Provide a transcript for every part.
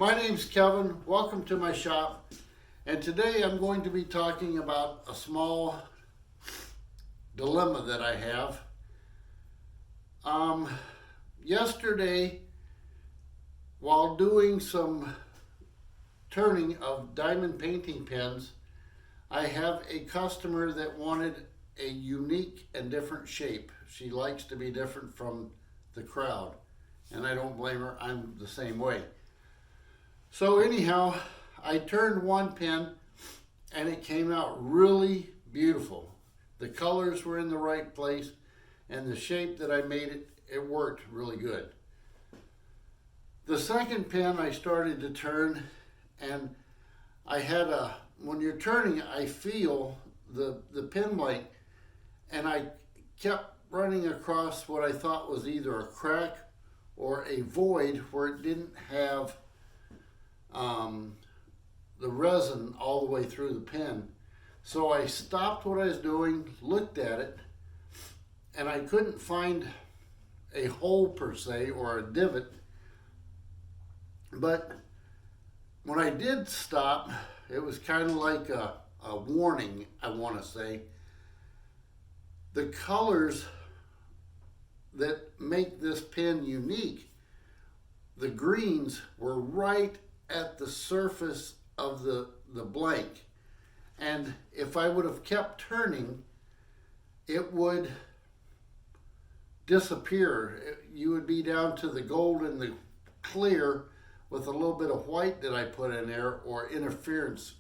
My name's Kevin. Welcome to my shop. And today I'm going to be talking about a small dilemma that I have. Yesterday, while doing some turning of diamond painting pens, I have a customer that wanted a unique and different shape. She likes to be different from the crowd, and I don't blame her. I'm the same way. So anyhow, I turned one pen and it came out really beautiful. The colors were in the right place, and the shape that I made it worked really good. The second pen I started to turn, and I had when you're turning, I feel the pen light, and I kept running across what I thought was either a crack or a void where it didn't have the resin all the way through the pen. So I stopped what I was doing, looked at it, and I couldn't find a hole per se or a divot. But when I did stop, it was kind of like a warning, I want to say. The colors that make this pen unique, the greens were right at the surface of the blank. And if I would have kept turning, it would disappear. You would be down to the gold and the clear with a little bit of white that I put in there, or interference,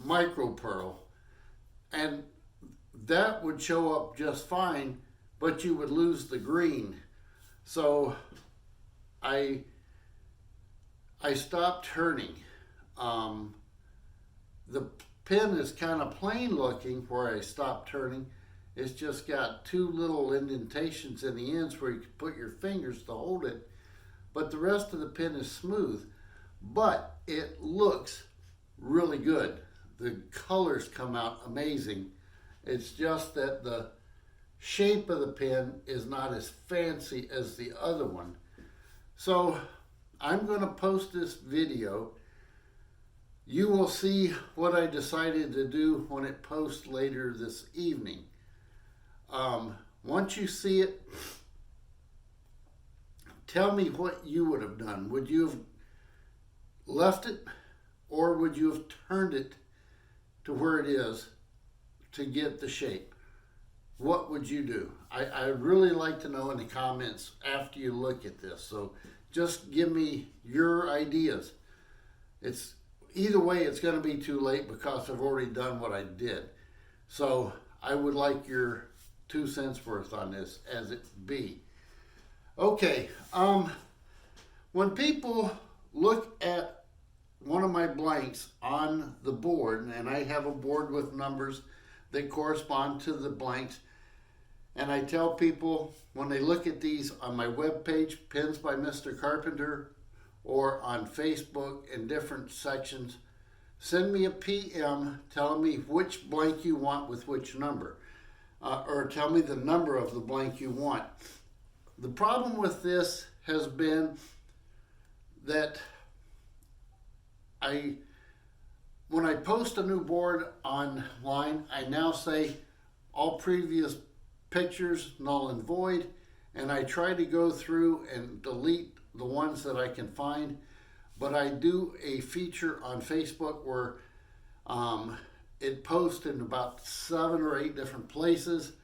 micro pearl. And that would show up just fine, but you would lose the green. So I stopped turning. The pen is kind of plain looking where I stopped turning. It's just got two little indentations in the ends where you can put your fingers to hold it. But the rest of the pen is smooth. But it looks really good. The colors come out amazing. It's just that the shape of the pen is not as fancy as the other one. So I'm going to post this video. You will see what I decided to do when it posts later this evening. Once you see it, tell me what you would have done. Would you have left it, or would you have turned it to where it is to get the shape? What would you do? I'd really like to know in the comments after you look at this. So just give me your ideas. It's either way, it's going to be too late because I've already done what I did. So I would like your 2 cents worth on this as it be. Okay, when people look at one of my blanks on the board, and I have a board with numbers that correspond to the blanks, and I tell people when they look at these on my webpage, Pens by Mr. Carpenter, or on Facebook in different sections, send me a PM telling me which blank you want with which number, or tell me the number of the blank you want. The problem with this has been that when I post a new board online, I now say all previous pictures null and void, and I try to go through and delete the ones that I can find. But I do a feature on Facebook where it posts in about 7 or 8 different places.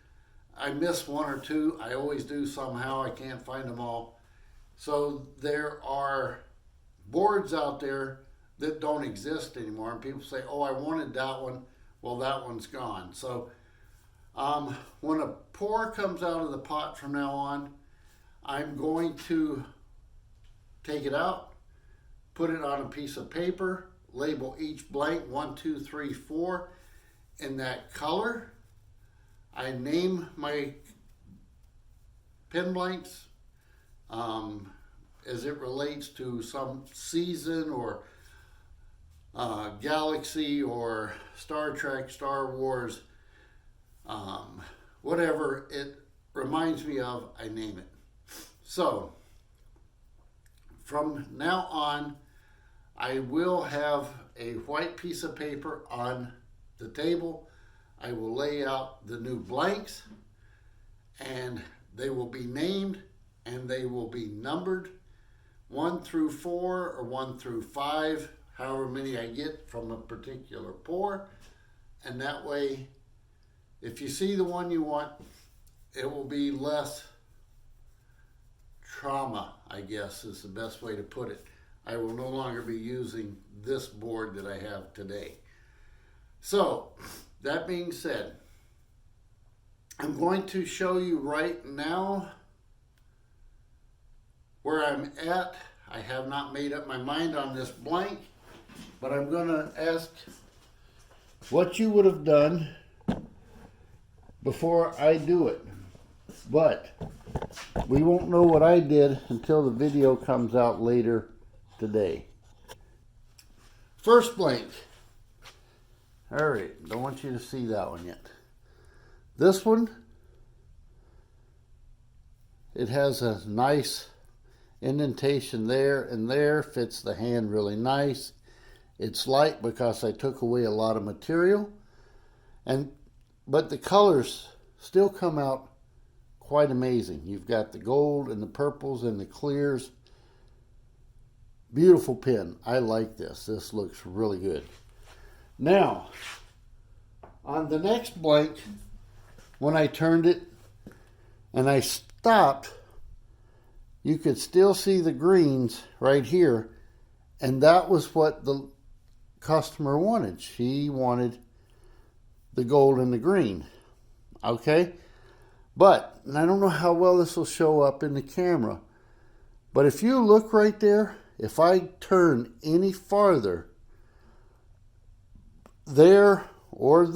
I miss 1 or 2. I always do somehow. I can't find them all. So there are boards out there that don't exist anymore, and people say, oh, I wanted that one. Well, that one's gone. So when a pour comes out of the pot from now on, I'm going to take it out, put it on a piece of paper, label each blank 1, 2, 3, 4 in that color. I name my pen blanks as it relates to some season or galaxy or Star Trek, Star Wars, whatever it reminds me of, I name it. So from now on, I will have a white piece of paper on the table. I will lay out the new blanks, and they will be named and they will be numbered 1 through 4 or 1 through 5, however many I get from a particular pour. And that way, if you see the one you want, it will be less trauma, I guess is the best way to put it. I will no longer be using this board that I have today. So, that being said, I'm going to show you right now where I'm at. I have not made up my mind on this blank, but I'm going to ask what you would have done before I do it. But we won't know what I did until the video comes out later today. First blank. All right, don't want you to see that one yet. This one, it has a nice indentation there and there, fits the hand really nice. It's light because I took away a lot of material, but the colors still come out quite amazing. You've got the gold and the purples and the clears. Beautiful pen. I like this. This looks really good. Now, on the next blank, when I turned it and I stopped, you could still see the greens right here, and that was what the customer wanted. She wanted the gold and the green. Okay? But, and I don't know how well this will show up in the camera, but if you look right there, if I turn any farther, there or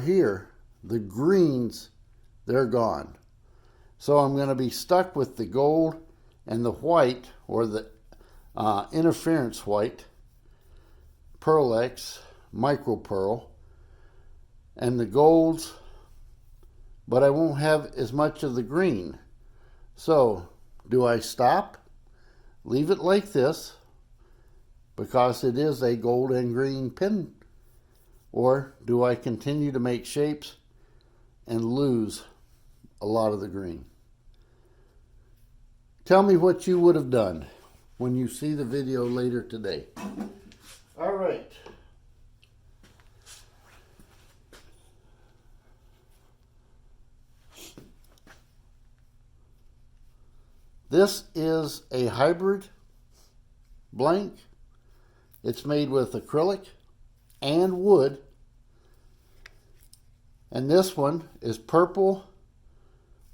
here, the greens, they're gone. So I'm going to be stuck with the gold and the white, or the interference white, Pearl X, micro pearl, and the golds, but I won't have as much of the green. So do I stop, leave it like this, because it is a gold and green pen, or do I continue to make shapes and lose a lot of the green? Tell me what you would have done when you see the video later today. All right. This is a hybrid blank. It's made with acrylic and wood. And this one is purple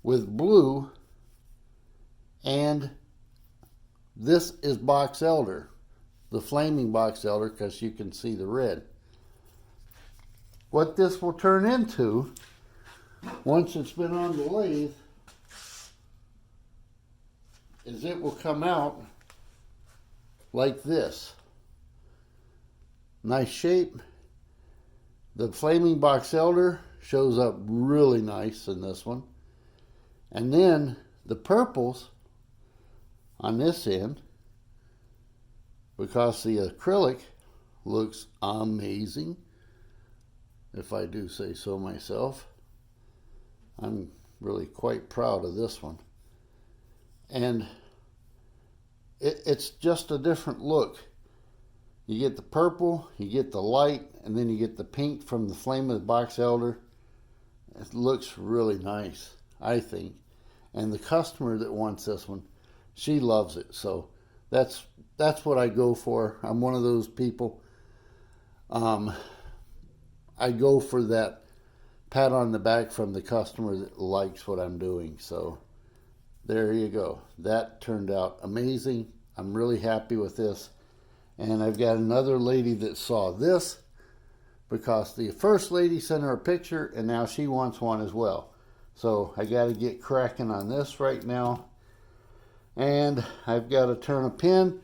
with blue, and this is box elder, the flaming box elder, because you can see the red. What this will turn into, once it's been on the lathe, is it will come out like this. Nice shape. The flaming box elder shows up really nice in this one. And then the purples on this end, because the acrylic looks amazing, if I do say so myself. I'm really quite proud of this one. And it's just a different look. You get the purple, you get the light, and then you get the pink from the flame of the box elder. It looks really nice, I think. And the customer that wants this one, she loves it. So that's what I go for. I'm one of those people. I go for that pat on the back from the customer that likes what I'm doing. So there you go. That turned out amazing. I'm really happy with this. And I've got another lady that saw this, because the first lady sent her a picture, and now she wants one as well. So I got to get cracking on this right now. And I've got to turn a pin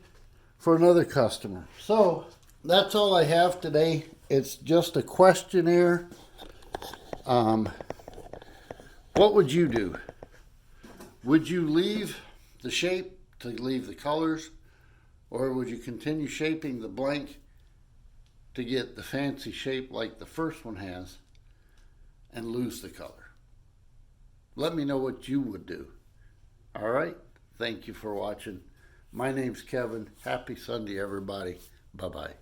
for another customer. So that's all I have today. It's just a questionnaire. What would you do? Would you leave the shape to leave the colors, or would you continue shaping the blank to get the fancy shape like the first one has and lose the color? Let me know what you would do. All right? Thank you for watching. My name's Kevin. Happy Sunday, everybody. Bye-bye.